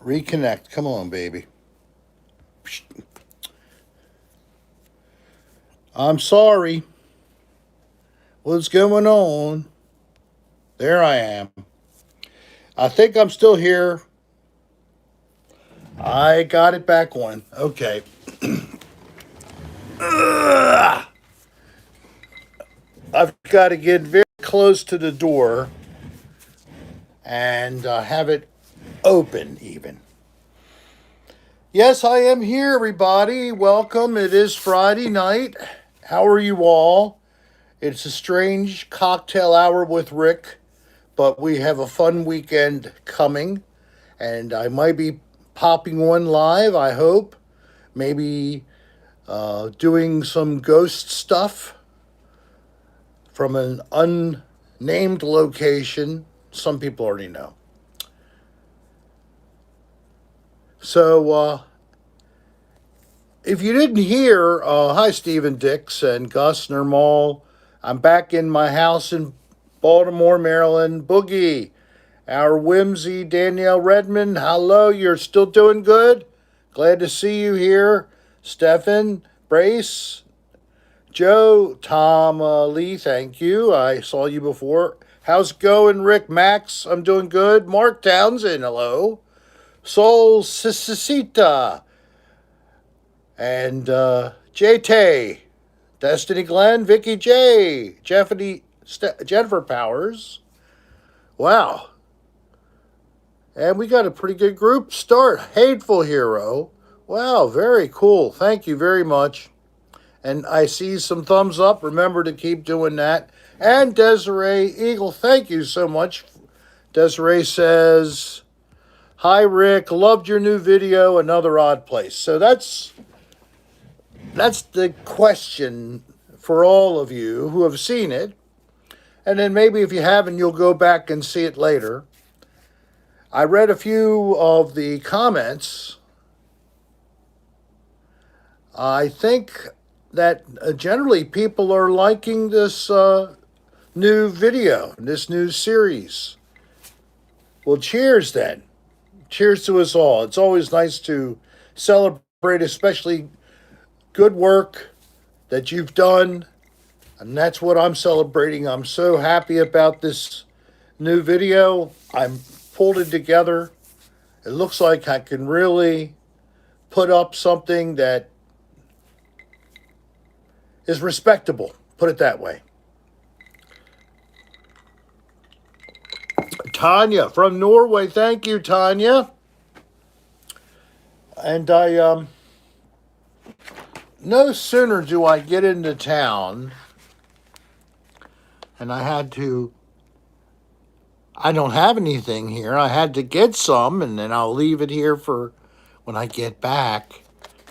Reconnect. Come on, baby. I'm sorry. What's going on? There I am. I think I'm still here. I got it back on. Okay. I've got to get very close to the door and have it open, even. Yes, I am here, everybody. Welcome. It is Friday night. How are you all? It's a strange cocktail hour with Rick, but we have a fun weekend coming, and I might be popping one live, I hope. Maybe doing some ghost stuff from an unnamed location. Some people already know. So, if you didn't hear, hi, Stephen Dix and Gus Nermal. I'm back in my house in Baltimore, Maryland. Boogie, our whimsy, Danielle Redmond. Hello, you're still doing good? Glad to see you here. Stefan, Brace, Joe, Tom Lee, thank you. I saw you before. How's it going, Rick? Max, I'm doing good. Mark Townsend, hello. Sol Sisita and JT, Destiny Glenn, Vicky J, Jennifer Powers. Wow. And we got a pretty good group start. Hateful Hero. Wow, very cool. Thank you very much. And I see some thumbs up. Remember to keep doing that. And Desiree Eagle, thank you so much. Desiree says, hi, Rick. Loved your new video, Another Odd Place. So that's the question for all of you who have seen it. And then maybe if you haven't, you'll go back and see it later. I read a few of the comments. I think that generally people are liking this new video, this new series. Well, cheers then. Cheers to us all. It's always nice to celebrate, especially good work that you've done. And that's what I'm celebrating. I'm so happy about this new video. I'm pulled it together. It looks like I can really put up something that is respectable. Put it that way. Tanya from Norway. Thank you, Tanya. And I, no sooner do I get into town, and I don't have anything here. I had to get some, and then I'll leave it here for when I get back. What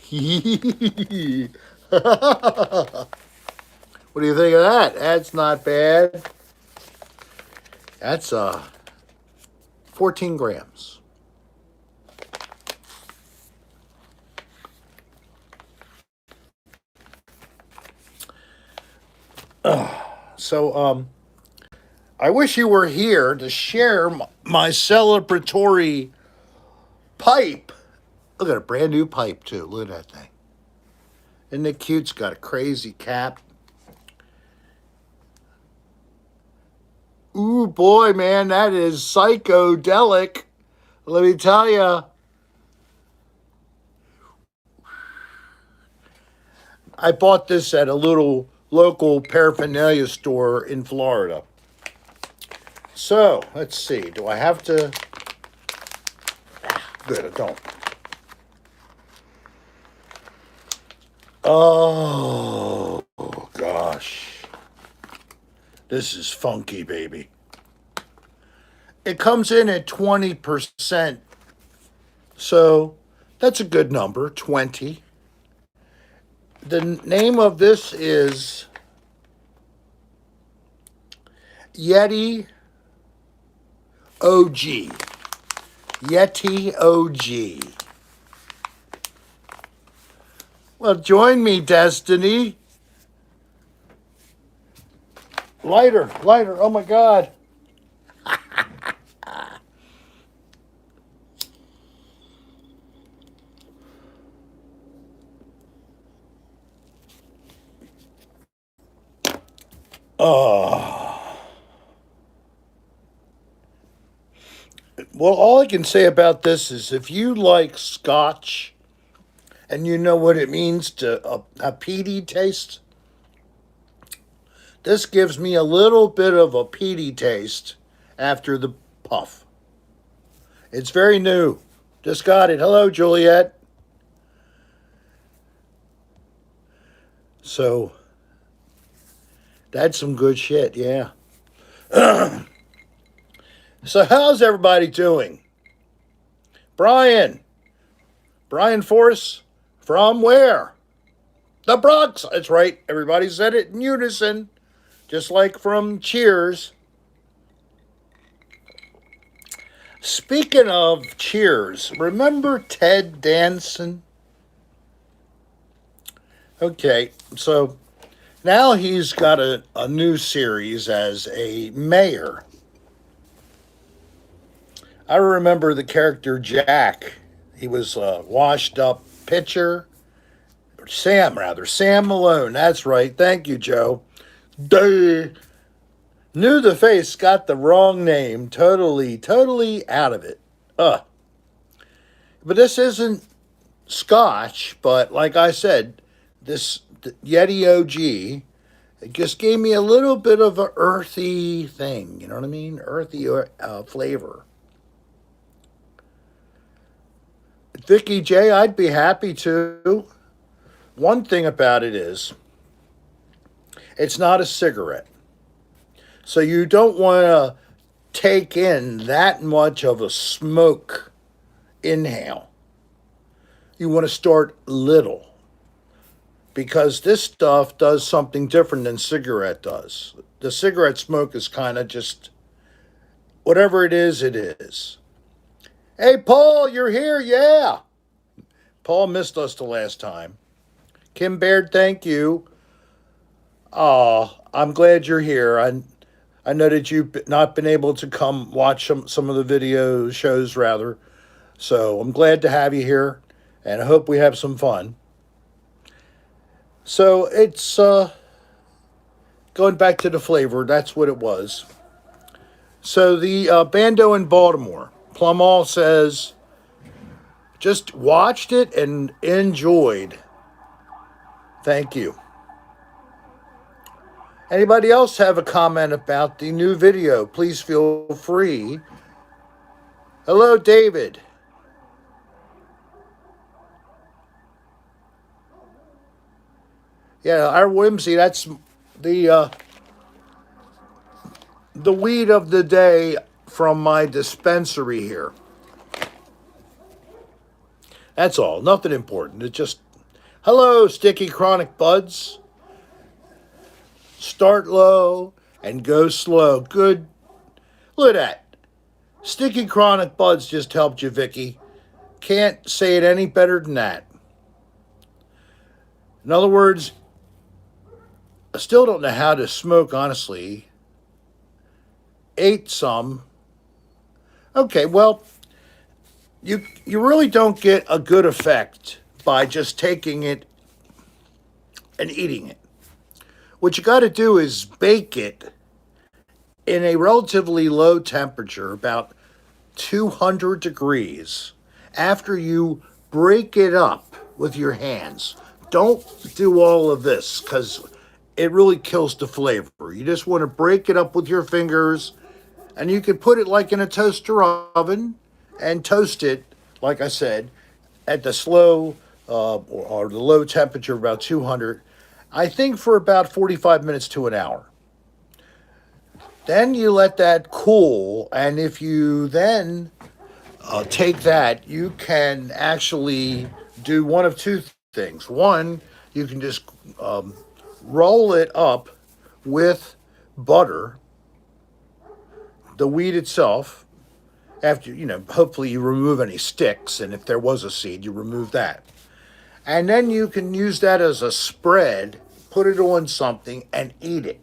do you think of that? That's not bad. That's 14 grams. So, I wish you were here to share my celebratory pipe. Look at a brand new pipe, too. Look at that thing. Isn't it cute? It's got a crazy cap. Ooh, boy, man, that is psychedelic. Let me tell you. I bought this at a little local paraphernalia store in Florida. So, let's see. Do I have to? Good, I don't. Oh, gosh. This is funky, baby. It comes in at 20%. So, that's a good number, 20. The name of this is Yeti OG. Yeti OG. Well, join me, Destiny. Lighter. Oh my God. Oh. Well, all I can say about this is if you like scotch and you know what it means to a peaty taste, this gives me a little bit of a peaty taste after the puff. It's very new. Just got it. Hello, Juliet. So, that's some good shit, yeah. So, how's everybody doing? Brian. Brian Force from where? The Bronx. That's right. Everybody said it in unison, just like from Cheers. Speaking of Cheers, remember Ted Danson? Okay, so now he's got a new series as a mayor. I remember the character Jack. He was a washed up pitcher. Sam Malone. That's right. Thank you, Joe. Duh. Knew the face, got the wrong name. Totally out of it. But this isn't Scotch, but like I said, this Yeti OG, it just gave me a little bit of an earthy thing. You know what I mean? Earthy flavor. Vicky J, I'd be happy to. One thing about it is, it's not a cigarette. So you don't want to take in that much of a smoke inhale. You want to start little. Because this stuff does something different than cigarette does. The cigarette smoke is kind of just whatever it is, it is. Hey, Paul, you're here? Yeah. Paul missed us the last time. Kim Baird, thank you. I'm glad you're here. I know that you've not been able to come watch some of the video shows, rather. So I'm glad to have you here, and I hope we have some fun. So it's going back to the flavor. That's what it was. So the Bando in Baltimore. Plumall says, just watched it and enjoyed. Thank you. Anybody else have a comment about the new video? Please feel free. Hello, David. Yeah, our whimsy, that's the weed of the day from my dispensary here. That's all. Nothing important. It's just, hello, Sticky Chronic Buds. Start low and go slow. Good. Look at that. Sticky Chronic Buds just helped you, Vicky. Can't say it any better than that. In other words, I still don't know how to smoke, honestly. Ate some. Okay, well, you really don't get a good effect by just taking it and eating it. What you got to do is bake it in a relatively low temperature, about 200 degrees, after you break it up with your hands. Don't do all of this because it really kills the flavor. You just want to break it up with your fingers, and you can put it like in a toaster oven and toast it, like I said, at the slow or the low temperature of about 200, I think for about 45 minutes to an hour. Then you let that cool, and if you then take that, you can actually do one of two things. One, you can just roll it up with butter, the weed itself, after, hopefully you remove any sticks, and if there was a seed, you remove that. And then you can use that as a spread, put it on something, and eat it.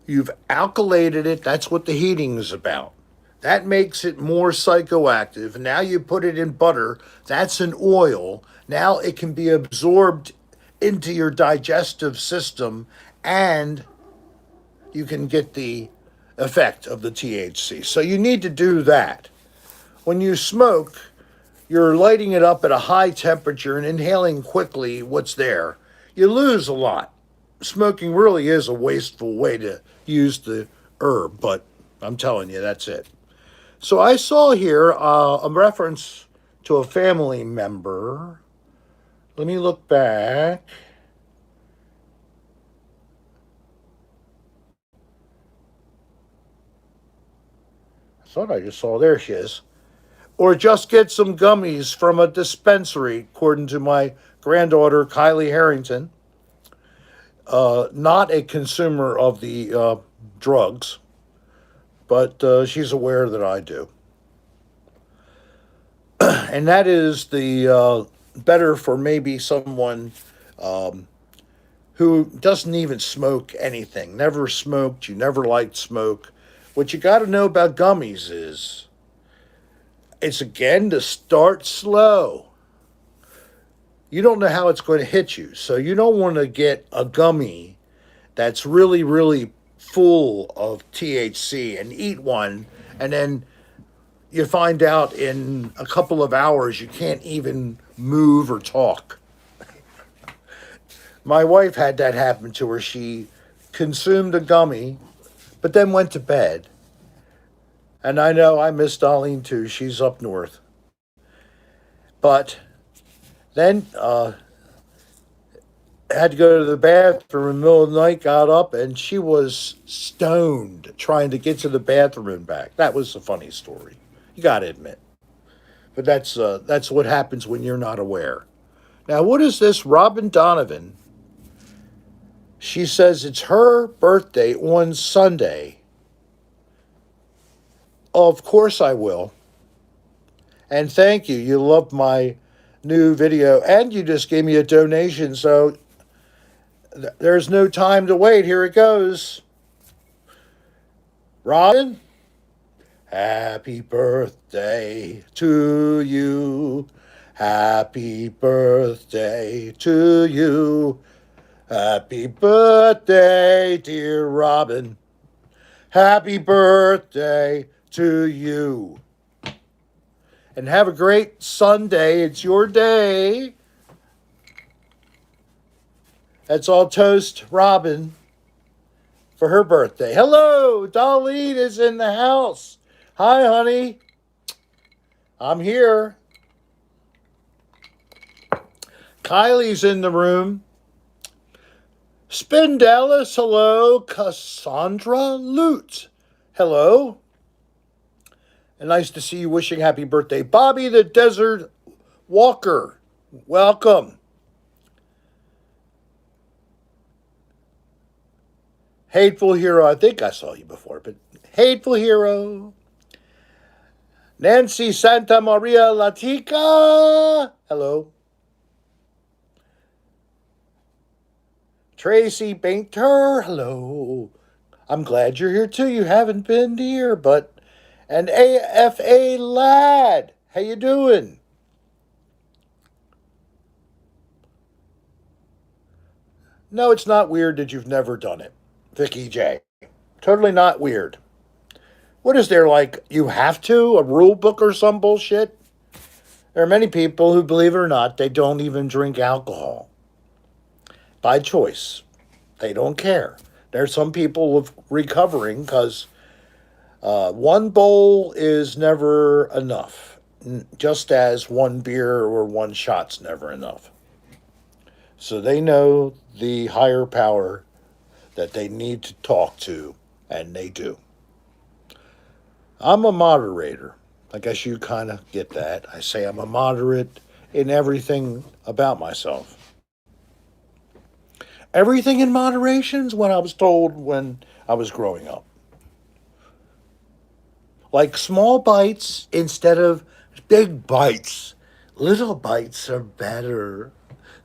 You've alkylated it. That's what the heating is about. That makes it more psychoactive. Now you put it in butter. That's an oil. Now it can be absorbed into your digestive system and you can get the effect of the THC. So you need to do that. When you smoke, you're lighting it up at a high temperature and inhaling quickly what's there. You lose a lot. Smoking really is a wasteful way to use the herb, but I'm telling you, that's it. So I saw here a reference to a family member. Let me look back. I thought I just saw, there she is. Or just get some gummies from a dispensary, according to my granddaughter, Kylie Harrington. Not a consumer of the drugs, but she's aware that I do. And that is the better for maybe someone who doesn't even smoke anything, never smoked, you never liked smoke. What you got to know about gummies is it's again to start slow. You don't know how it's going to hit you, so you don't want to get a gummy that's really, really full of THC and eat one, and then you find out in a couple of hours you can't even move or talk. My wife had that happen to her. She consumed a gummy, but then went to bed. And I know I miss Darlene too. She's up north. But then had to go to the bathroom in the middle of the night, got up, and she was stoned trying to get to the bathroom and back. That was a funny story. You got to admit. But that's what happens when you're not aware. Now, what is this? Robin Donovan. She says it's her birthday on Sunday. Of course I will. And thank you. You loved my new video. And you just gave me a donation. So there's no time to wait. Here it goes. Robin, happy birthday to you. Happy birthday to you. Happy birthday, dear Robin. Happy birthday to you. And have a great Sunday. It's your day. Let's all toast Robin for her birthday. Hello, Darlene is in the house. Hi, honey. I'm here. Kylie's in the room. Spin Dallas, hello. Cassandra Lute, hello. And nice to see you, wishing happy birthday. Bobby the Desert Walker, welcome. Hateful Hero, I think I saw you before, but Hateful Hero. Nancy Santa Maria Latica, hello. Tracy Painter, hello. I'm glad you're here too. You haven't been here, but... And AFA Lad, how you doing? No, it's not weird that you've never done it. Vicky J. Totally not weird. What is there, like, you have to? A rule book or some bullshit? There are many people who, believe it or not, they don't even drink alcohol. By choice. They don't care. There are some people recovering because one bowl is never enough. Just as one beer or one shot's never enough. So they know the higher power that they need to talk to, and they do. I'm a moderator. I guess you kind of get that. I say I'm a moderate in everything about myself. Everything in moderation is what I was told when I was growing up. Like small bites instead of big bites. Little bites are better.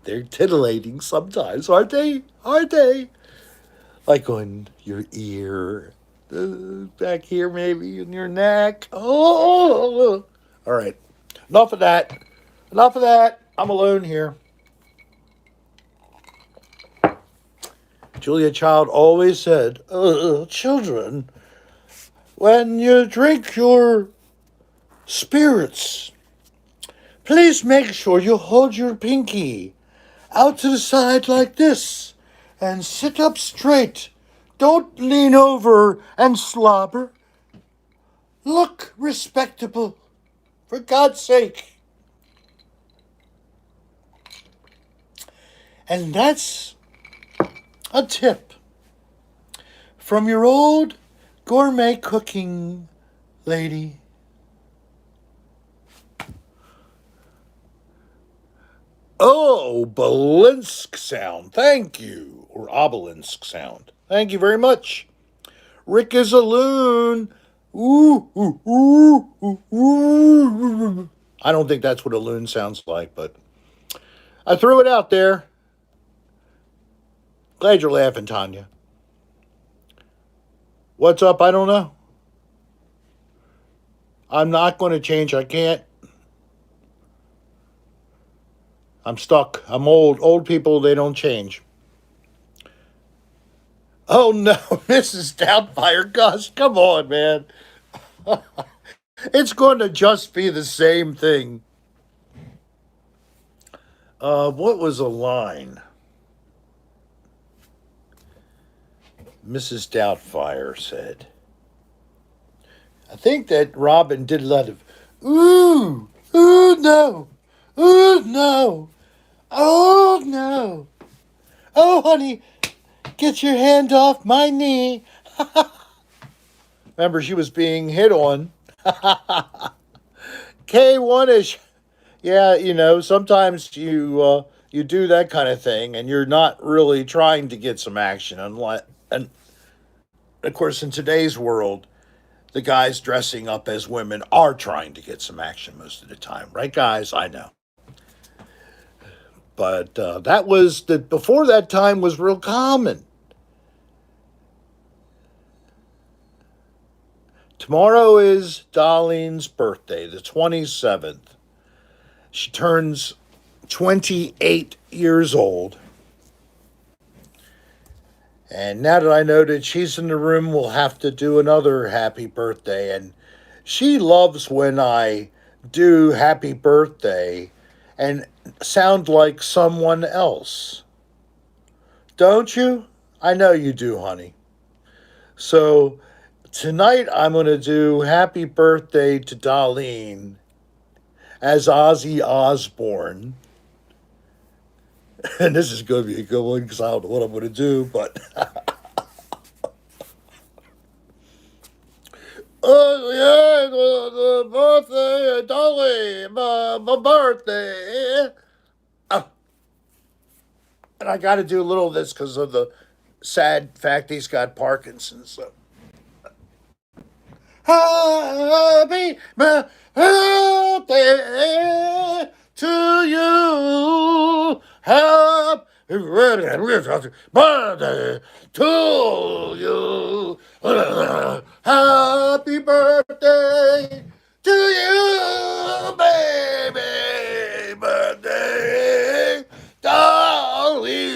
They're titillating sometimes, aren't they? Aren't they? Like on your ear, back here maybe, in your neck. Oh! All right. Enough of that. Enough of that. I'm alone here. Julia Child always said, children, when you drink your spirits, please make sure you hold your pinky out to the side like this and sit up straight. Don't lean over and slobber. Look respectable, for God's sake. And that's a tip from your old gourmet cooking lady. Oh, Belinsk sound. Thank you. Or obelisk sound. Thank you very much. Rick is a loon. Ooh, ooh, ooh, ooh, ooh. I don't think that's what a loon sounds like, but I threw it out there. Glad you're laughing, Tanya. What's up? I don't know. I'm not going to change. I can't. I'm stuck. I'm old. Old people, they don't change. Oh no, Mrs. Doubtfire, Gus, come on, man. It's going to just be the same thing. What was a line? Mrs. Doubtfire said. I think that Robin did a lot of, ooh, ooh, no, ooh, no, oh, no. Oh, honey, get your hand off my knee. Remember, she was being hit on. K1-ish. Yeah, you know, sometimes you do that kind of thing, and you're not really trying to get some action. And of course, in today's world, the guys dressing up as women are trying to get some action most of the time, right, guys? I know. But that was before that time was real common. Tomorrow is Darlene's birthday, the 27th. She turns 28 years old. And now that I know that she's in the room, we'll have to do another happy birthday. And she loves when I do happy birthday and sound like someone else. Don't you? I know you do, honey. So tonight I'm going to do happy birthday to Darlene as Ozzy Osbourne. And this is going to be a good one because I don't know what I'm going to do, but... Oh, yeah, the birthday, Dolly, my birthday. Oh, and I got to do a little of this because of the sad fact he's got Parkinson's. So. Happy birthday to you. Happy birthday to you. Happy birthday to you, baby. Birthday, Dolly.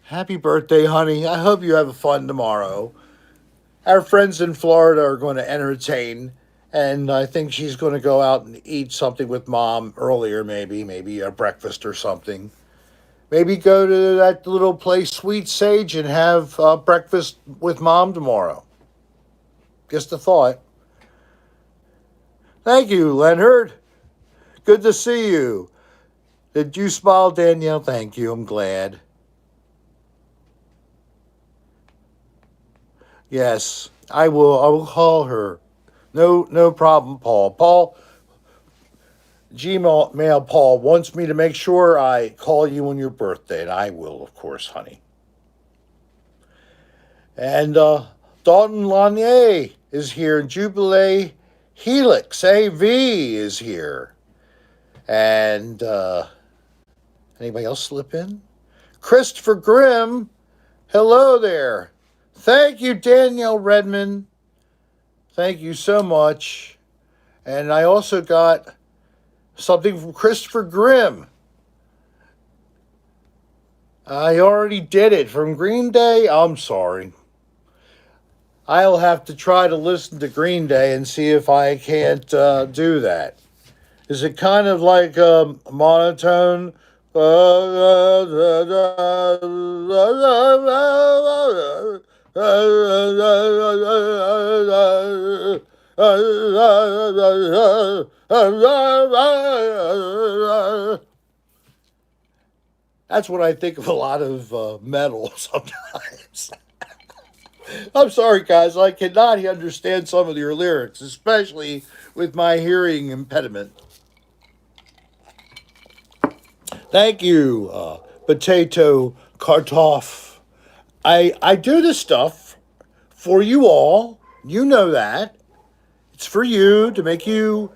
Happy birthday, honey. I hope you have fun tomorrow. Our friends in Florida are going to entertain, and I think she's going to go out and eat something with Mom earlier, maybe a breakfast or something. Maybe go to that little place, Sweet Sage, and have breakfast with Mom tomorrow. Just a thought. Thank you, Leonard. Good to see you. Did you smile, Danielle? Thank you. I'm glad. Yes, I will. I will call her. No problem, Paul. Gmail Paul wants me to make sure I call you on your birthday, and I will, of course, honey. And Dalton Lanier is here, and Jubilee Helix AV is here. And anybody else slip in? Christopher Grimm, hello there. Thank you, Danielle Redmond. Thank you so much. And I also got something from Christopher Grimm. I already did it from Green Day. I'm sorry. I'll have to try to listen to Green Day and see if I can't do that. Is it kind of like monotone? That's what I think of a lot of metal sometimes. I'm sorry, guys. I cannot understand some of your lyrics, especially with my hearing impediment. Thank you, Potato Kartoff. I do this stuff for you all. You know that. It's for you to make you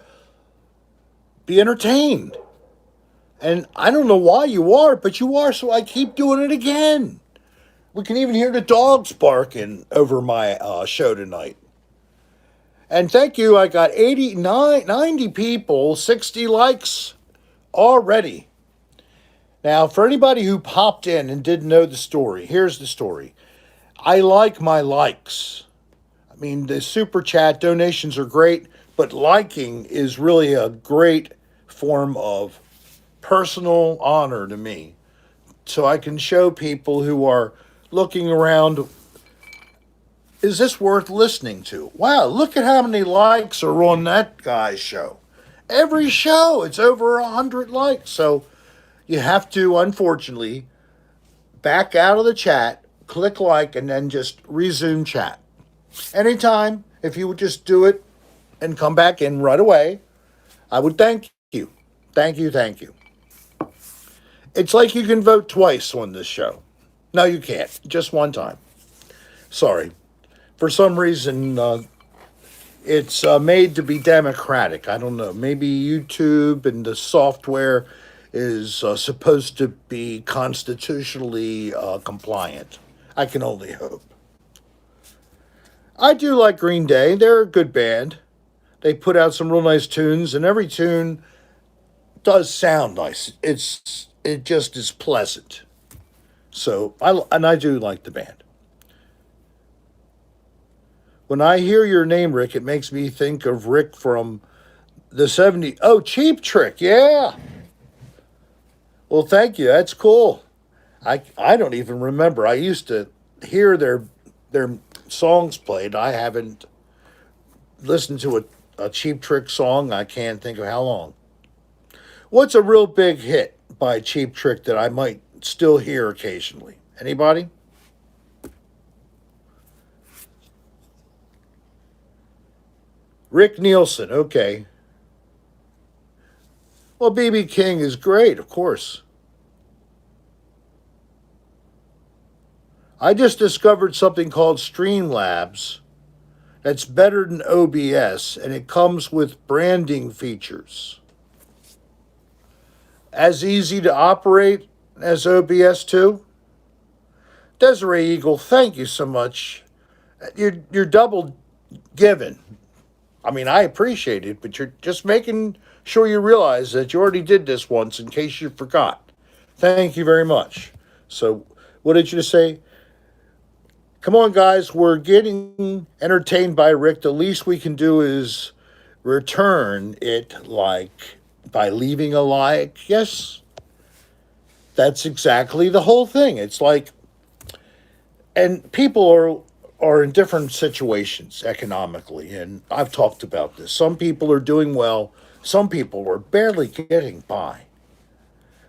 be entertained. And I don't know why you are, but you are, so I keep doing it again. We can even hear the dogs barking over my show tonight. And thank you. I got 89, 90 people, 60 likes already. Now, for anybody who popped in and didn't know the story, here's the story. I like my likes. I mean, the super chat donations are great, but liking is really a great form of personal honor to me. So I can show people who are looking around, is this worth listening to? Wow, look at how many likes are on that guy's show. Every show, it's over 100 likes. So you have to, unfortunately, back out of the chat, click like, and then just resume chat. Anytime, if you would just do it and come back in right away, I would thank you. Thank you, thank you. It's like you can vote twice on this show. No, you can't. Just one time. Sorry. For some reason, it's made to be democratic. I don't know. Maybe YouTube and the software is supposed to be constitutionally compliant. I can only hope. I do like Green Day. They're a good band. They put out some real nice tunes, and every tune does sound nice. It just is pleasant. So I do like the band. When I hear your name, Rick, it makes me think of Rick from the 70s. Oh, Cheap Trick, yeah. Well, thank you. That's cool. I don't even remember. I used to hear their songs played. I haven't listened to a Cheap Trick song. I can't think of how long. What's a real big hit by Cheap Trick that I might still hear occasionally? Anybody? Rick Nielsen, okay. Well, BB King is great, of course. I just discovered something called Streamlabs that's better than OBS, and it comes with branding features. As easy to operate as OBS too. Desiree Eagle, thank you so much. You're double given. I mean, I appreciate it, but you're just making sure you realize that you already did this once in case you forgot. Thank you very much. So, what did you say? Come on, guys, we're getting entertained by Rick. The least we can do is return it like by leaving a like. Yes, that's exactly the whole thing. It's like, and people are in different situations economically, and I've talked about this. Some people are doing well, some people are barely getting by.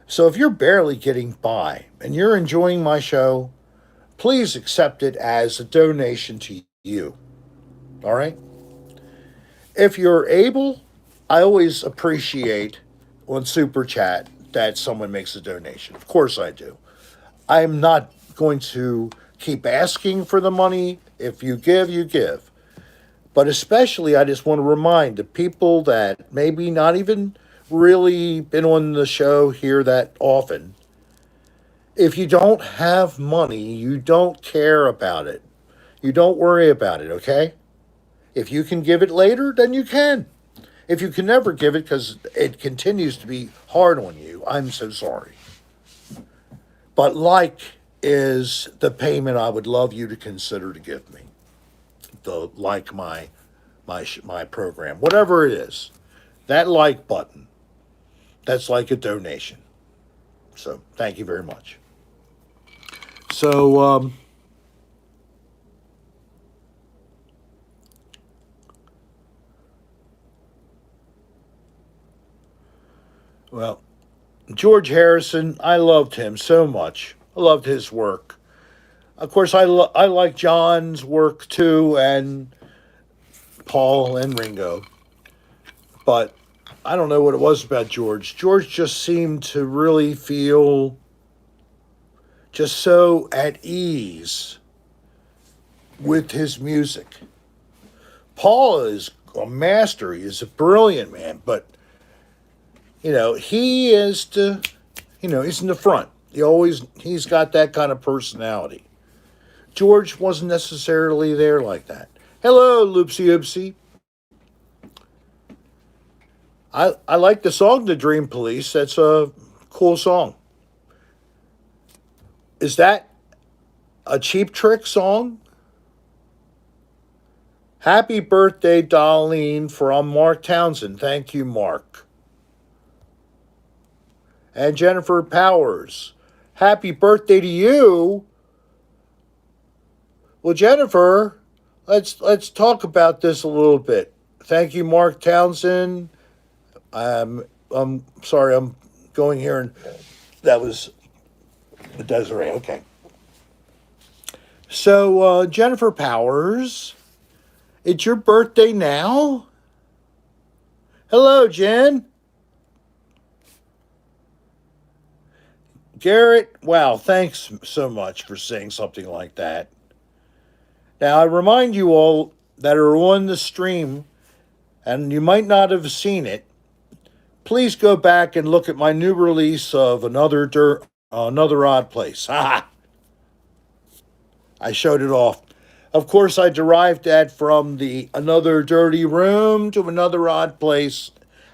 So if you're barely getting by and you're enjoying my show, please accept it as a donation to you. All right? If you're able, I always appreciate on Super Chat that someone makes a donation. Of course I do. I'm not going to keep asking for the money. If you give, you give. But especially, I just want to remind the people that maybe not even really been on the show here that often. If you don't have money, you don't care about it. You don't worry about it, okay? If you can give it later, then you can. If you can never give it because it continues to be hard on you, I'm so sorry. But like is the payment I would love you to consider to give me. The like my program, whatever it is, that like button, that's like a donation. So thank you very much. So well, George Harrison, I loved him so much. I loved his work. Of course, I like John's work too, and Paul and Ringo. But I don't know what it was about George. George just seemed to really feel just so at ease with his music. Paul is a master. He is a brilliant man, but he is he's in the front. He's got that kind of personality. George wasn't necessarily there like that. Hello, Loopsy Oopsie. I like the song The Dream Police. That's a cool song. Is that a Cheap Trick song? Happy birthday, Darlene, from Mark Townsend. Thank you, Mark. And Jennifer Powers. Happy birthday to you. Well, Jennifer, let's talk about this a little bit. Thank you, Mark Townsend. I'm sorry, I'm going here, and that was the Desiree. Okay. So, Jennifer Powers, it's your birthday now? Hello, Jen. Garrett, wow, thanks so much for saying something like that. Now, I remind you all that are on the stream, and you might not have seen it, please go back and look at my new release of another odd place. Ha! I showed it off. Of course, I derived that from the another dirty room to another odd place.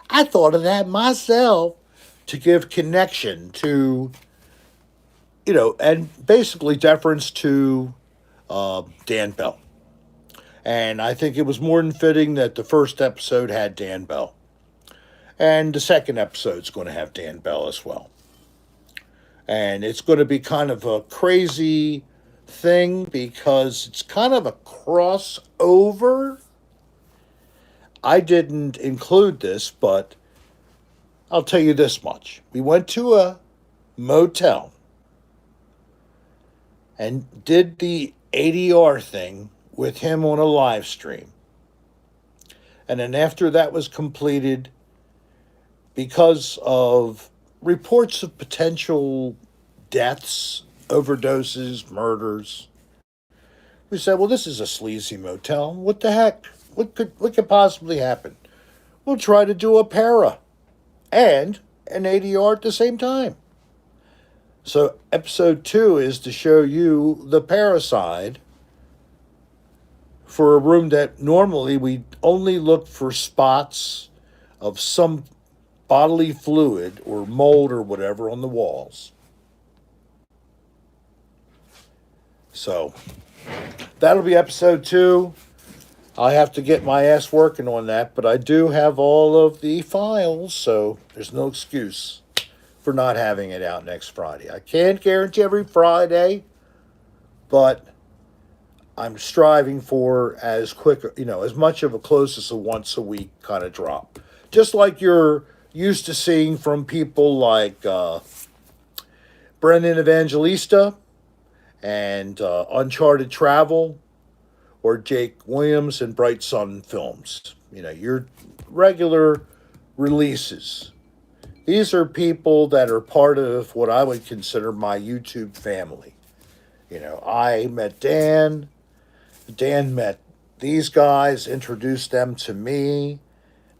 I thought of that myself to give connection to, and basically deference to Dan Bell. And I think it was more than fitting that the first episode had Dan Bell. And the second episode's going to have Dan Bell as well. And it's going to be kind of a crazy thing because it's kind of a crossover. I didn't include this, but I'll tell you this much. We went to a motel and did the ADR thing with him on a live stream. And then after that was completed, because of reports of potential deaths, overdoses, murders, we said, well, this is a sleazy motel. What the heck? What could possibly happen? We'll try to do a para and an ADR at the same time. So episode 2 is to show you the Parasite for a room that normally we only look for spots of some bodily fluid or mold or whatever on the walls. So that'll be episode 2. I have to get my ass working on that, but I do have all of the files, so there's no excuse for not having it out next Friday. I can't guarantee every Friday, but I'm striving for as quick, as much of a close as a once a week kind of drop. Just like you're used to seeing from people like Brendan Evangelista and Uncharted Travel, or Jake Williams and Bright Sun Films. Your regular releases. These are people that are part of what I would consider my YouTube family. I met Dan. Dan met these guys, introduced them to me.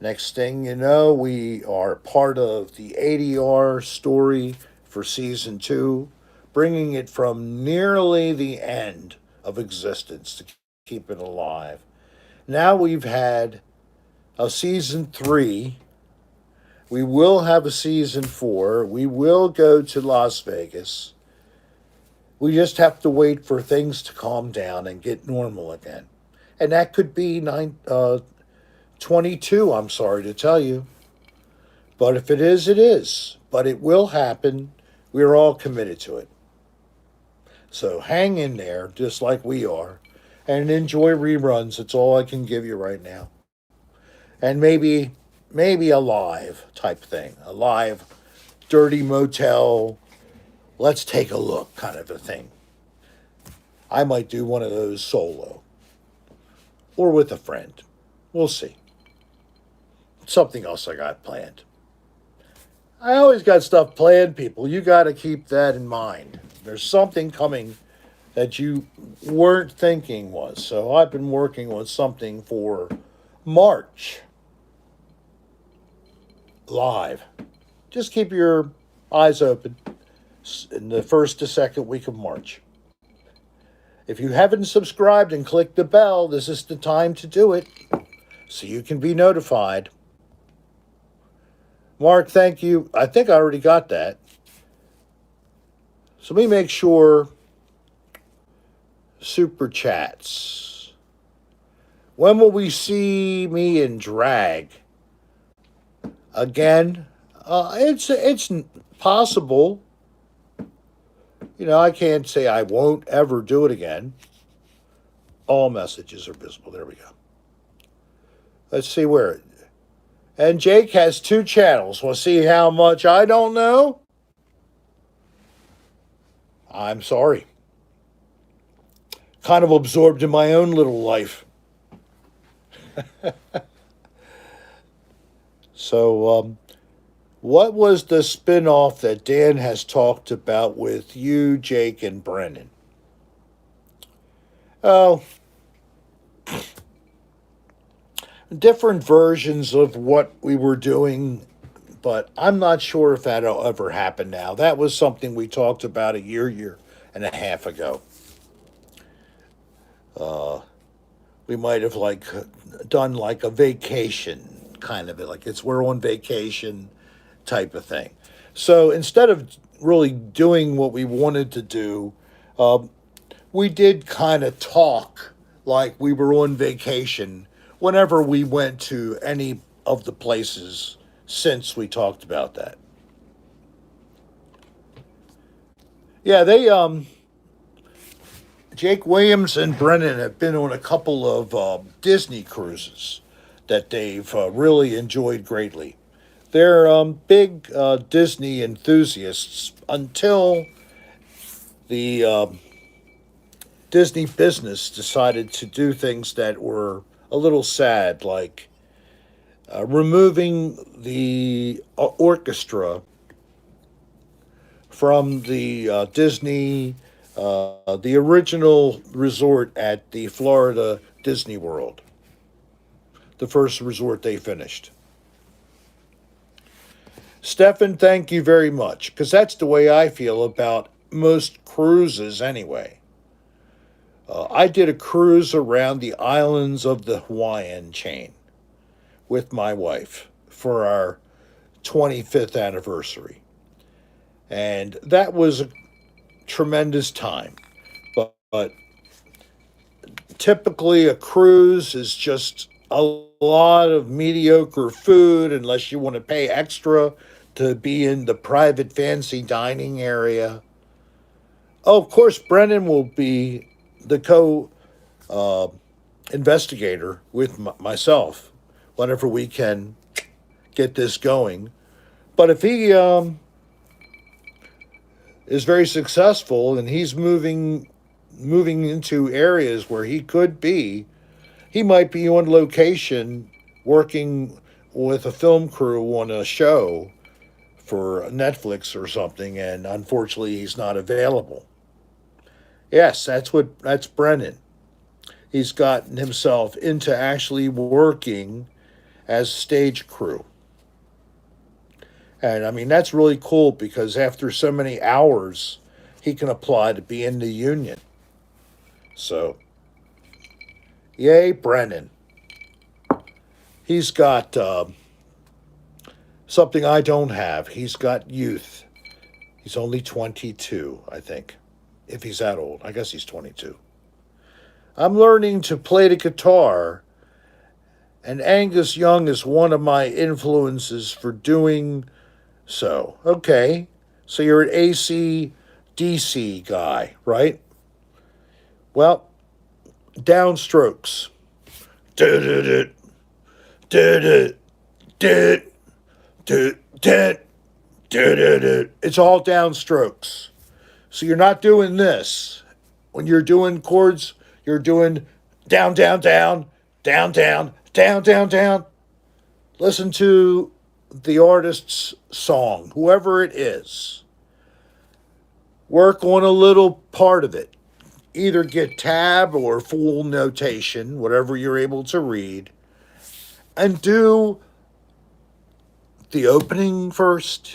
Next thing you know, we are part of the ADR story for season 2, bringing it from nearly the end of existence to keep it alive. Now we've had of season 3. We will have a season 4. We will go to Las Vegas. We just have to wait for things to calm down and get normal again. And that could be 22, I'm sorry to tell you. But if it is, it is. But it will happen. We're all committed to it. So hang in there, just like we are, and enjoy reruns. It's all I can give you right now. And maybe a live type thing, a live dirty motel. Let's take a look kind of a thing. I might do one of those solo or with a friend. We'll see. Something else I got planned. I always got stuff planned, people. You got to keep that in mind. There's something coming that you weren't thinking was. So I've been working on something for March. Live. Just keep your eyes open in the first to second week of March. If you haven't subscribed and clicked the bell, this is the time to do it so you can be notified. Mark, thank you. I think I already got that. So let me make sure. Super chats. When will we see me in drag? Again? It's possible. You know, I can't say I won't ever do it again. All messages are visible. There we go. Let's see where. And Jake has 2 channels. We'll see how much I don't know. I'm sorry. Kind of absorbed in my own little life. So, what was the spin-off that Dan has talked about with you, Jake, and Brennan? Oh, different versions of what we were doing, but I'm not sure if that'll ever happen now. That was something we talked about a year and a half ago. We might have done like a vacation kind of it, like we're on vacation type of thing. So instead of really doing what we wanted to do, we did kind of talk like we were on vacation whenever we went to any of the places since we talked about that. Yeah, Jake Williams and Brennan have been on a couple of Disney cruises that they've really enjoyed greatly. They're big Disney enthusiasts until the Disney business decided to do things that were a little sad, like removing the orchestra from the Disney, the original resort at the Florida Disney World, the first resort they finished. Stefan, thank you very much, because that's the way I feel about most cruises anyway. I did a cruise around the islands of the Hawaiian chain with my wife for our 25th anniversary. And that was a tremendous time. But typically a cruise is just a lot of mediocre food unless you want to pay extra to be in the private fancy dining area. Oh, of course, Brennan will be the co-investigator with myself whenever we can get this going. But if he is very successful and he's moving into areas where he could be, he might be on location working with a film crew on a show for Netflix or something, and unfortunately he's not available. Yes, that's Brennan. He's gotten himself into actually working as stage crew. And I mean, that's really cool because after so many hours, he can apply to be in the union. So, yay, Brennan. He's got something I don't have. He's got youth. He's only 22, I think. If he's that old, I guess he's 22. I'm learning to play the guitar, and Angus Young is one of my influences for doing so. Okay, so you're an AC DC guy, right? Well, downstrokes. It's all downstrokes. So you're not doing this. When you're doing chords, you're doing down, down, down, down, down, down, down, down. Listen to the artist's song, whoever it is. Work on a little part of it. Either get tab or full notation, whatever you're able to read, and do the opening first,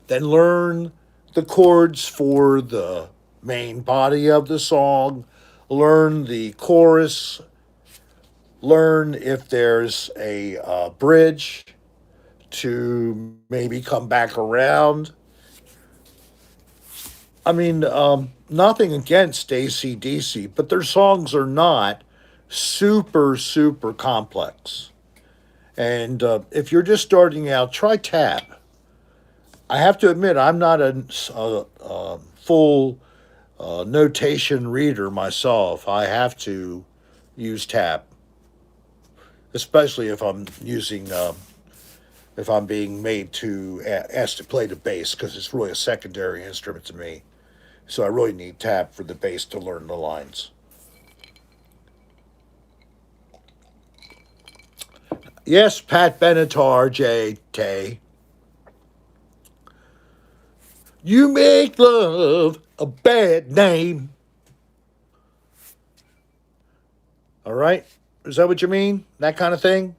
then learn the chords for the main body of the song, learn the chorus, learn if there's a bridge to maybe come back around. I mean, nothing against AC/DC, but their songs are not super, super complex. And if you're just starting out, try tab. I have to admit, I'm not a full notation reader myself. I have to use tab, especially if I'm being made to asked to play the bass, because it's really a secondary instrument to me. So I really need tab for the bass to learn the lines. Yes, Pat Benatar, J.K. You make love a bad name. All right? Is that what you mean? That kind of thing?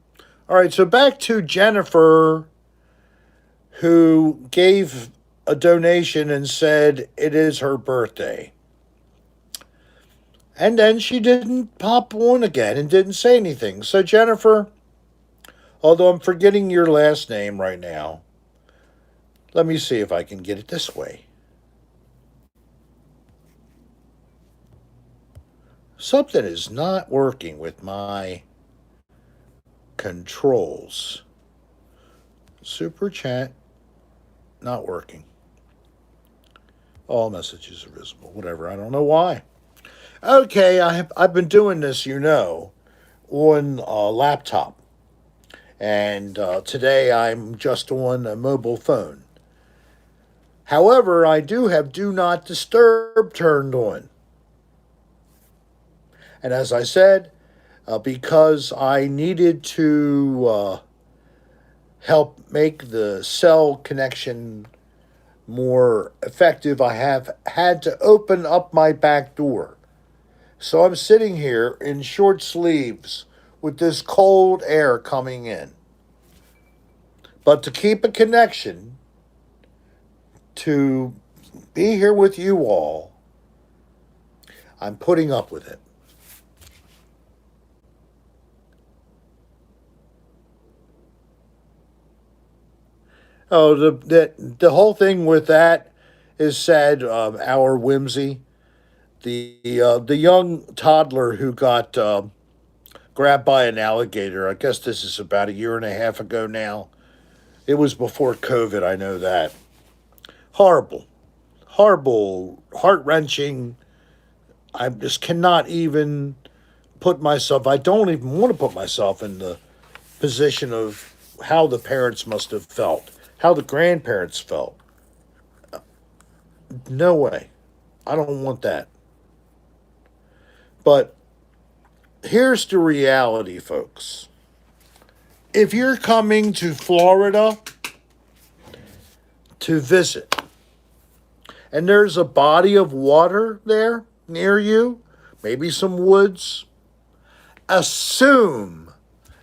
All right, so back to Jennifer, who gave a donation and said it is her birthday. And then she didn't pop on again and didn't say anything. So, Jennifer, although I'm forgetting your last name right now, let me see if I can get it this way. Something is not working with my controls. Super chat, not working. All messages are visible. Whatever. I don't know why. Okay, I've been doing this, on a laptop. And today I'm just on a mobile phone. However, I do have Do Not Disturb turned on. And as I said, because I needed to help make the cell connection more effective, I have had to open up my back door. So I'm sitting here in short sleeves with this cold air coming in. But to keep a connection, to be here with you all, I'm putting up with it. Oh, the whole thing with that is sad. Our whimsy, the young toddler who got grabbed by an alligator. I guess this is about a year and a half ago now. It was before COVID. I know that. Horrible, horrible, heart wrenching. I just cannot even put myself. I don't even want to put myself in the position of how the parents must have felt, how the grandparents felt. No way. I don't want that. But here's the reality, folks. If you're coming to Florida to visit, and there's a body of water there near you, maybe some woods, assume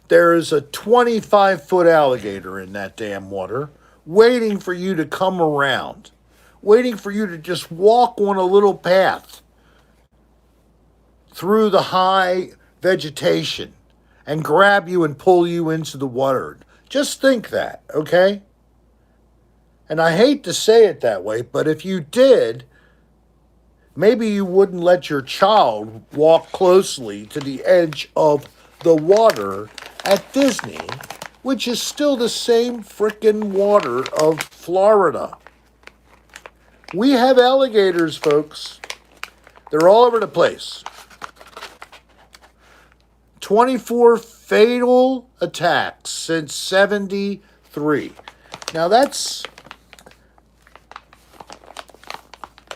there is a 25-foot alligator in that damn water waiting for you to come around, waiting for you to just walk on a little path through the high vegetation and grab you and pull you into the water. Just think that, okay? And I hate to say it that way, but if you did, maybe you wouldn't let your child walk closely to the edge of the water at Disney, which is still the same frickin' water of Florida. We have alligators, folks. They're all over the place. 24 fatal attacks since 73. Now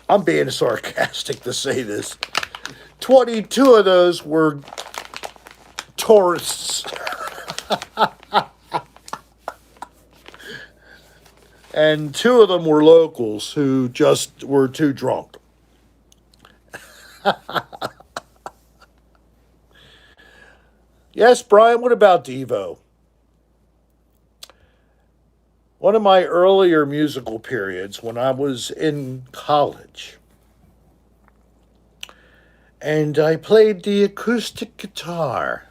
I'm being sarcastic to say this. 22 of those were tourists. And 2 of them were locals who just were too drunk. Yes, Brian, what about Devo? One of my earlier musical periods when I was in college. And I played the acoustic guitar,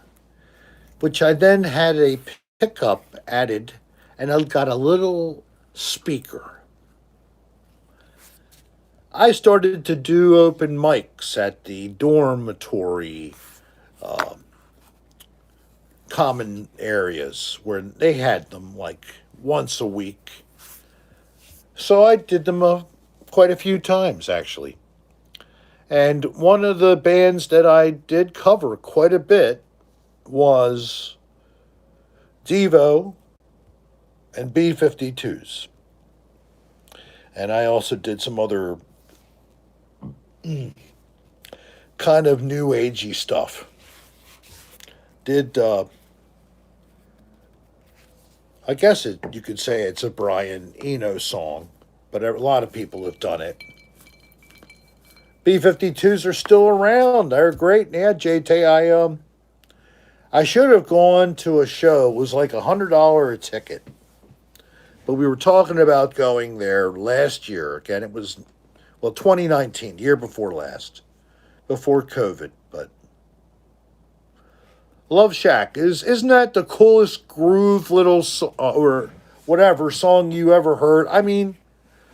which I then had a pickup added, and I got a little speaker. I started to do open mics at the dormitory common areas where they had them like once a week. So I did them quite a few times, actually. And one of the bands that I did cover quite a bit was Devo and B-52s. And I also did some other kind of new agey stuff. I guess you could say it's a Brian Eno song, but a lot of people have done it. B-52s are still around. They're great. Yeah, JT, I should have gone to a show. It was like $100 a ticket. But we were talking about going there last year. Again, it was, 2019, year before last, before COVID. But Love Shack, isn't that the coolest groove little, or whatever song you ever heard? I mean,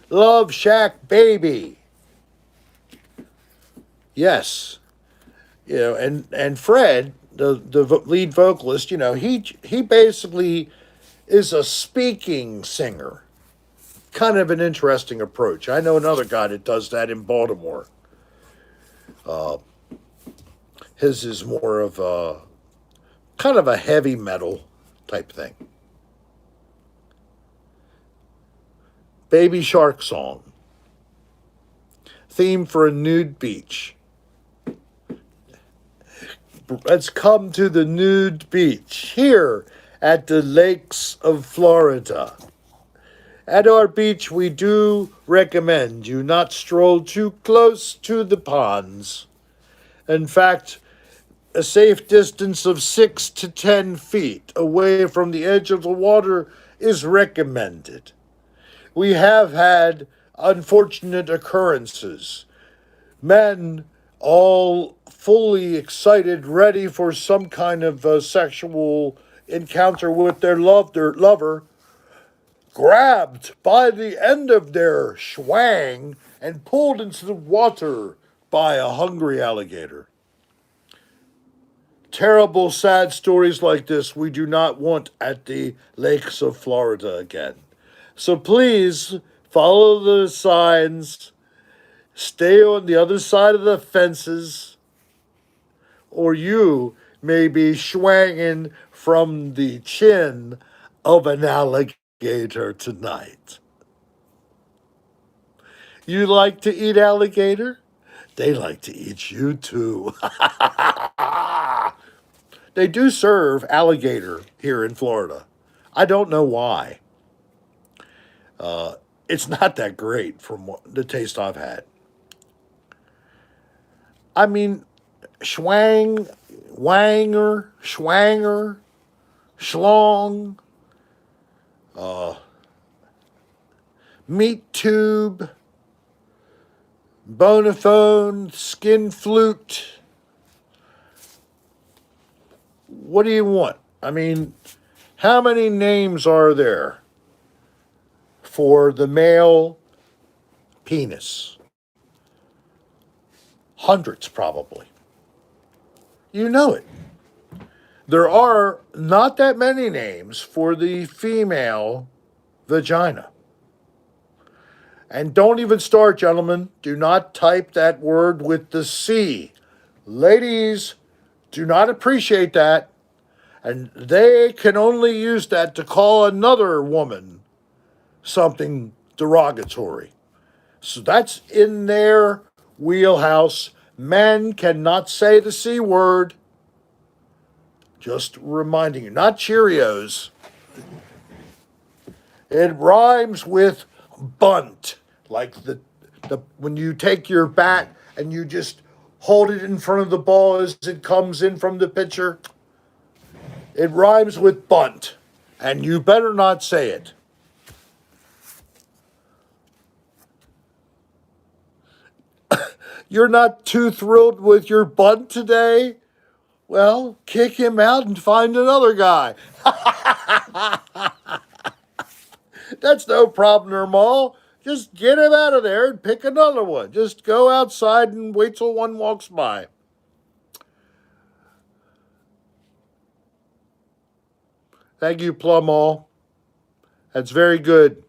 Love Shack, baby. Yes. And Fred, the lead vocalist, he basically is a speaking singer. Kind of an interesting approach. I know another guy that does that in Baltimore. His is more of a kind of a heavy metal type thing. Baby Shark song. Theme for a nude beach. Let's come to the nude beach here at the lakes of Florida. At our beach, we do recommend you not stroll too close to the ponds. In fact, a safe distance of 6 to 10 feet away from the edge of the water is recommended. We have had unfortunate occurrences. Men all fully excited, ready for some kind of sexual encounter with their lover, grabbed by the end of their schwang and pulled into the water by a hungry alligator. Terrible, sad stories like this we do not want at the lakes of Florida again. So please follow the signs, stay on the other side of the fences, or you may be schwanging from the chin of an alligator tonight. You like to eat alligator? They like to eat you too. They do serve alligator here in Florida. I don't know why. It's not that great from the taste I've had. I mean, schwanger, schlong, meat tube, bonaphone, skin flute. what do you want? I mean, how many names are there for the male penis? Hundreds, probably. You know it. There are not that many names for the female vagina. And don't even start, gentlemen. Do not type that word with the C. Ladies do not appreciate that. And they can only use that to call another woman something derogatory. So that's in their wheelhouse. Men cannot say the C word. Just reminding you, not Cheerios. It rhymes with bunt, like the when you take your bat and you just hold it in front of the ball as it comes in from the pitcher. It rhymes with bunt, and you better not say it. You're not too thrilled with your bunt today? Well, kick him out and find another guy. That's no problem, Nirmal. Just get him out of there and pick another one. Just go outside and wait till one walks by. Thank you, Plumall. That's very good.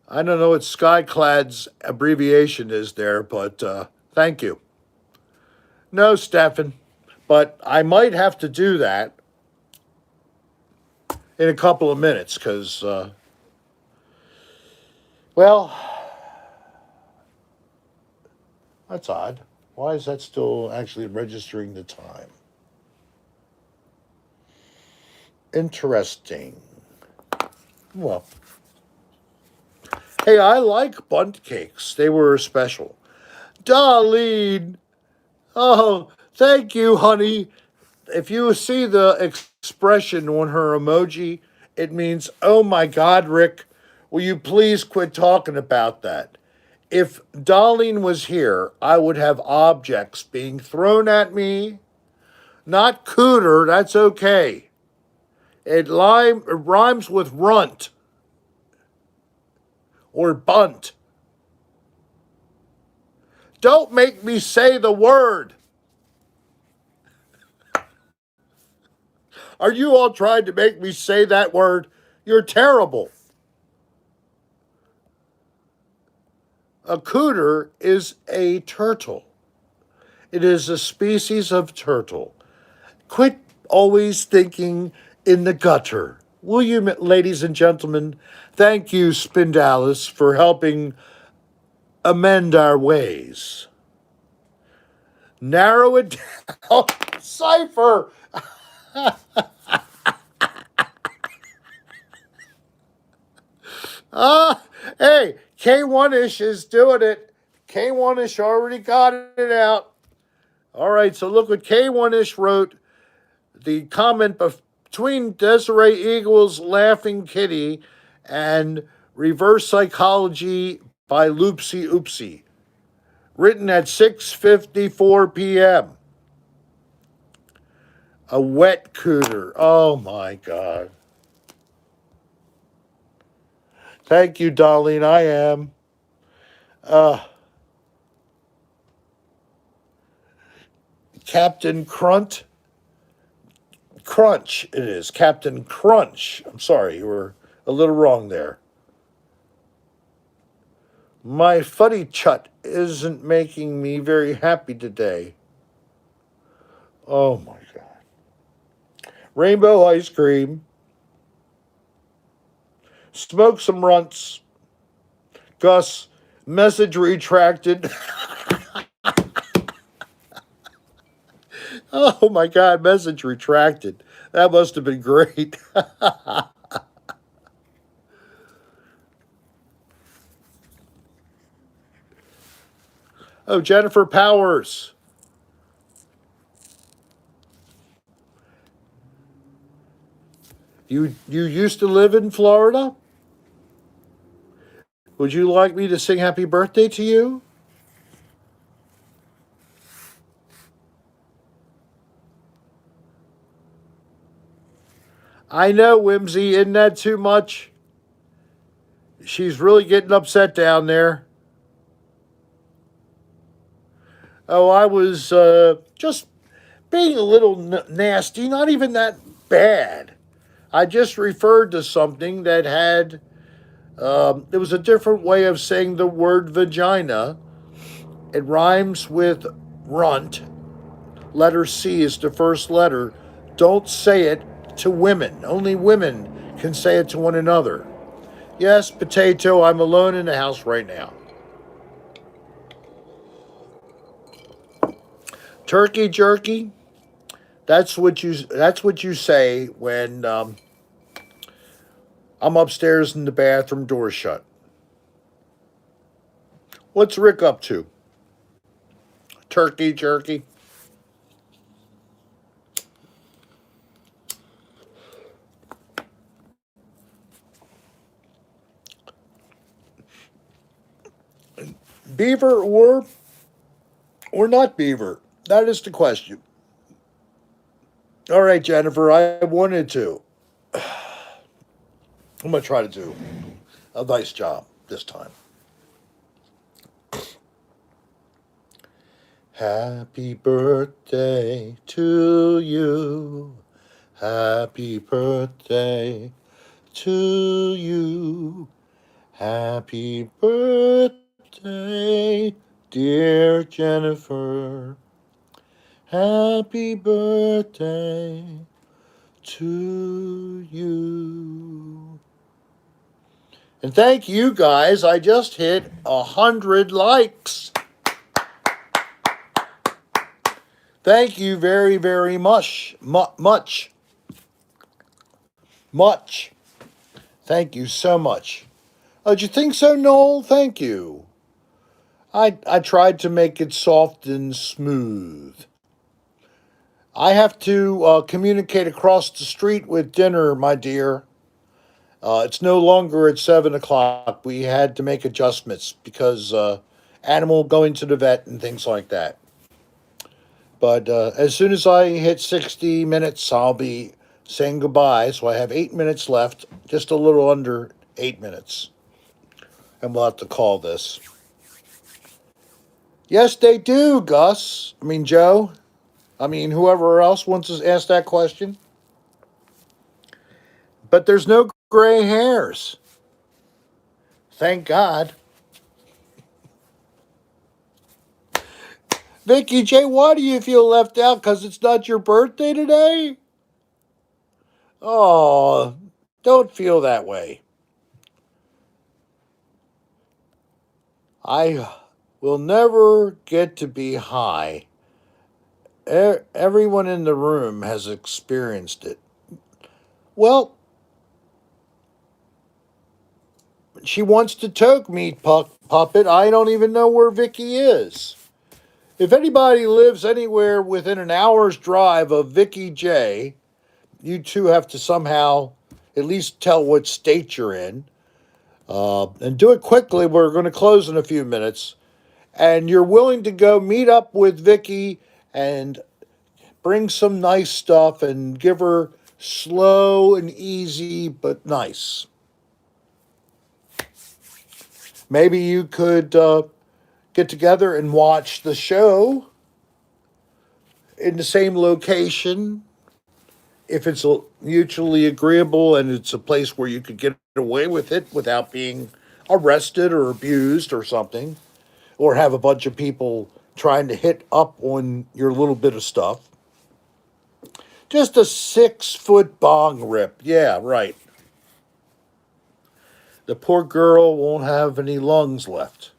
I don't know what Skyclad's abbreviation is there, but thank you. No, Stefan, but I might have to do that in a couple of minutes because, well, that's odd. Why is that still actually registering the time? Interesting. Well, hey, I like bunt cakes. They were special. Darlene! Oh, thank you, honey. If you see the expression on her emoji, it means, oh my God, Rick, will you please quit talking about that? If Darlene was here, I would have objects being thrown at me. Not cooter, that's okay. It rhymes with runt or bunt. Don't make me say the word. Are you all trying to make me say that word? You're terrible. A cooter is a turtle. It is a species of turtle. Quit always thinking in the gutter. Will you, ladies and gentlemen? Thank you, Spindalis, for helping amend our ways. Narrow it down. Cypher! Hey, K1-ish is doing it. K1-ish already got it out. All right, so look what K1-ish wrote. The comment between Desiree Eagle's Laughing Kitty and Reverse Psychology by Loopsy Oopsie. Written at 6:54 p.m. A wet cooter. Oh, my God. Thank you, Darlene. I am. Captain Crunch, it is. Captain Crunch. I'm sorry, you were a little wrong there. My fuddy chut isn't making me very happy today. Oh, my God. Rainbow ice cream. Smoke some runts. Gus, message retracted. Oh my God, message retracted. That must have been great. Oh, Jennifer Powers. You used to live in Florida? Would you like me to sing happy birthday to you? I know, Whimsy, isn't that too much? She's really getting upset down there. Oh, I was just being a little nasty, not even that bad. I just referred to something that had, it was a different way of saying the word vagina. It rhymes with runt. Letter C is the first letter. Don't say it to women. Only women can say it to one another. Yes, potato, I'm alone in the house right now. Turkey jerky, that's what you say when I'm upstairs in the bathroom, door shut. What's Rick up to? Turkey jerky. Beaver or not beaver? That is the question. All right, Jennifer, I wanted to. I'm going to try to do a nice job this time. Happy birthday to you. Happy birthday to you. Happy birthday, dear Jennifer. Happy birthday to you. And thank you guys. I just hit 100 likes. Thank you very, very much. Much. Much. Thank you so much. Oh, did you think so, Noel? Thank you. I tried to make it soft and smooth. I have to communicate across the street with dinner, my dear. It's no longer at 7 o'clock. We had to make adjustments because animal going to the vet and things like that. But as soon as I hit 60 minutes, I'll be saying goodbye. So I have 8 minutes left, just a little under 8 minutes. And we'll have to call this. Yes, they do, Gus. I mean, Joe. I mean, whoever else wants to ask that question. But there's no gray hairs. Thank God. Vicky J, why do you feel left out? Because it's not your birthday today? Oh, don't feel that way. I will never get to be high. Everyone in the room has experienced it. Well, she wants to toke me, puppet. I don't even know where Vicky is. If anybody lives anywhere within an hour's drive of Vicky J, you two have to somehow at least tell what state you're in. And do it quickly. We're going to close in a few minutes. And you're willing to go meet up with Vicky and bring some nice stuff and give her slow and easy but nice. Maybe you could get together and watch the show in the same location if it's mutually agreeable and it's a place where you could get away with it without being arrested or abused or something, or have a bunch of people trying to hit up on your little bit of stuff. Just a 6-foot bong rip. Yeah, right. The poor girl won't have any lungs left.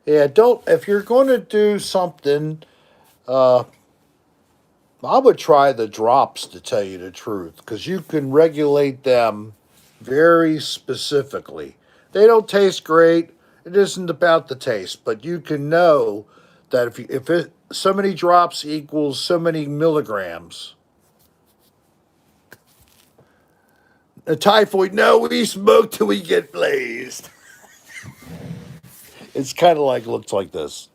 Yeah, don't, if you're going to do something, uh, I would try the drops to tell you the truth, because you can regulate them very specifically. They don't taste great. It isn't about the taste, but you can know that if so many drops equals so many milligrams. A typhoid, no, we smoke till we get blazed. It's kind of like, looks like this.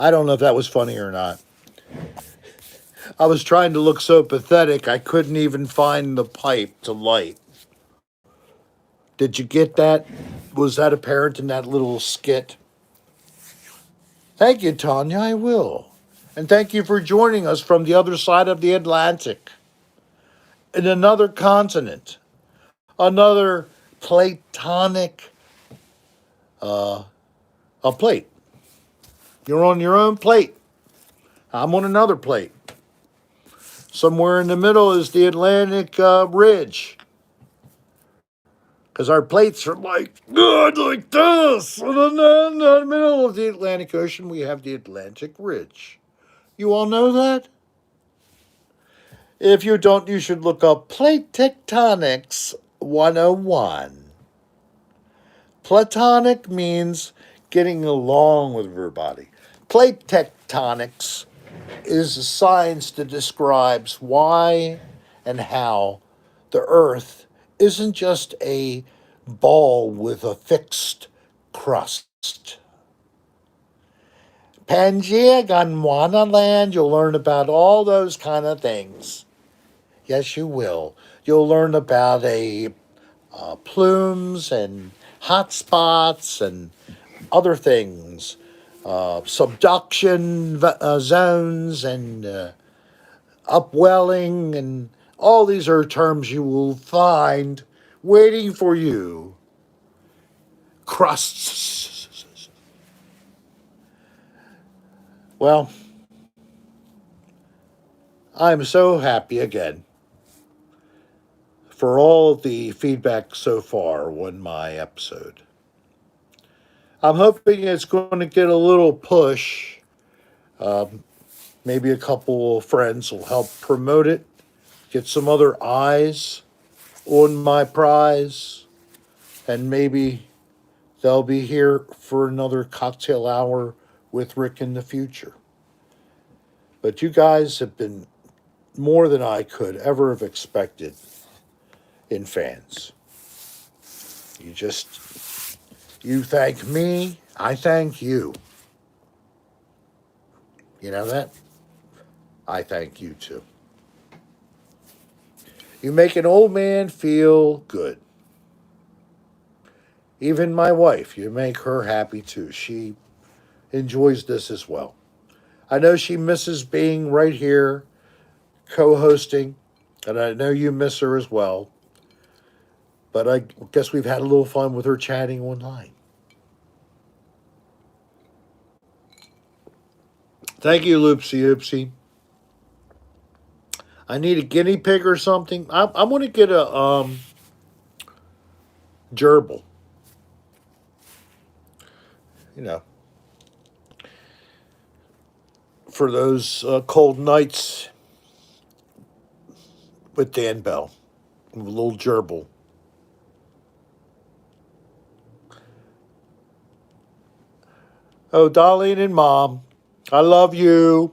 I don't know if that was funny or not. I was trying to look so pathetic, I couldn't even find the pipe to light. Did you get that? Was that apparent in that little skit? Thank you, Tanya. I will. And thank you for joining us from the other side of the Atlantic, in another continent, another platonic a plate. You're on your own plate. I'm on another plate. Somewhere in the middle is the Atlantic Ridge. Because our plates are like good, like this. And then in the middle of the Atlantic Ocean, we have the Atlantic Ridge. You all know that? If you don't, you should look up Plate Tectonics 101. Platonic means getting along with everybody. Plate tectonics is a science that describes why and how the Earth isn't just a ball with a fixed crust. Pangea Gondwana land, you'll learn about all those kind of things. Yes, you will. You'll learn about plumes and hot spots and other things, subduction zones and upwelling, and all these are terms you will find waiting for you. Crusts. Well, I'm so happy again for all the feedback so far on my episode. I'm hoping it's going to get a little push. Maybe a couple of friends will help promote it, get some other eyes on my prize, and maybe they'll be here for another cocktail hour with Rick in the future. But you guys have been more than I could ever have expected in fans. You thank me, I thank you. You know that? I thank you too. You make an old man feel good. Even my wife, you make her happy too. She enjoys this as well. I know she misses being right here co hosting, and I know you miss her as well. But I guess we've had a little fun with her chatting online. Thank you, Loopsy Oopsie. I need a guinea pig or something. I'm going to get a gerbil. You know, for those cold nights with Dan Bell, a little gerbil. Oh, Darlene and Mom, I love you.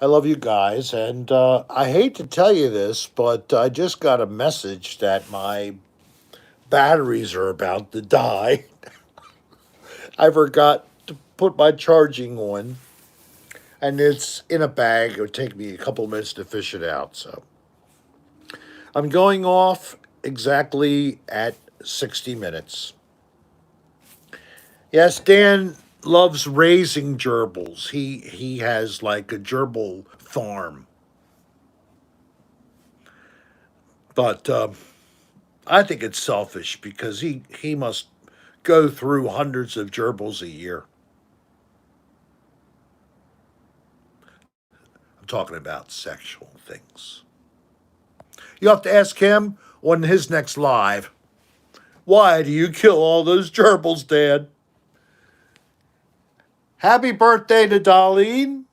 I love you guys, and I hate to tell you this, but I just got a message that my batteries are about to die. I forgot to put my charging on, and it's in a bag. It would take me a couple minutes to fish it out, so I'm going off exactly at 60 minutes. Yes, Dan loves raising gerbils. He has like a gerbil farm. But I think it's selfish because he must go through hundreds of gerbils a year. I'm talking about sexual things. You have to ask him on his next live. Why do you kill all those gerbils, Dad? Happy birthday to Darlene.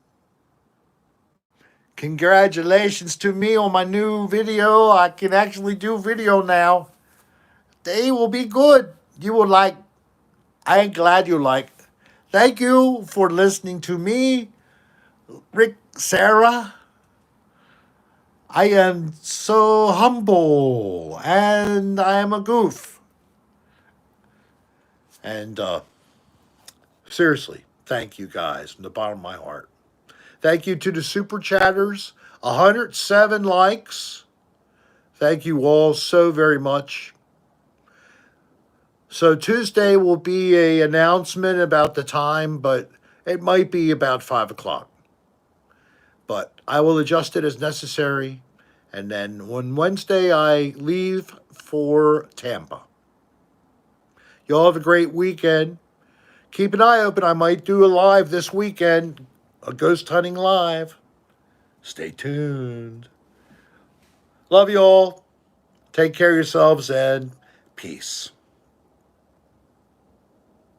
Congratulations to me on my new video. I can actually do video now. They will be good. You will like. I'm glad you like. Thank you for listening to me, Rick, Sarah. I am so humble and I am a goof. And Seriously, thank you guys from the bottom of my heart. Thank you to the super chatters. 107 likes. Thank you all so very much. So Tuesday will be a announcement about the time, but it might be about 5 o'clock. But I will adjust it as necessary. And then on Wednesday, I leave for Tampa. Y'all have a great weekend. Keep an eye open. I might do a live this weekend, a ghost hunting live. Stay tuned. Love you all. Take care of yourselves and peace.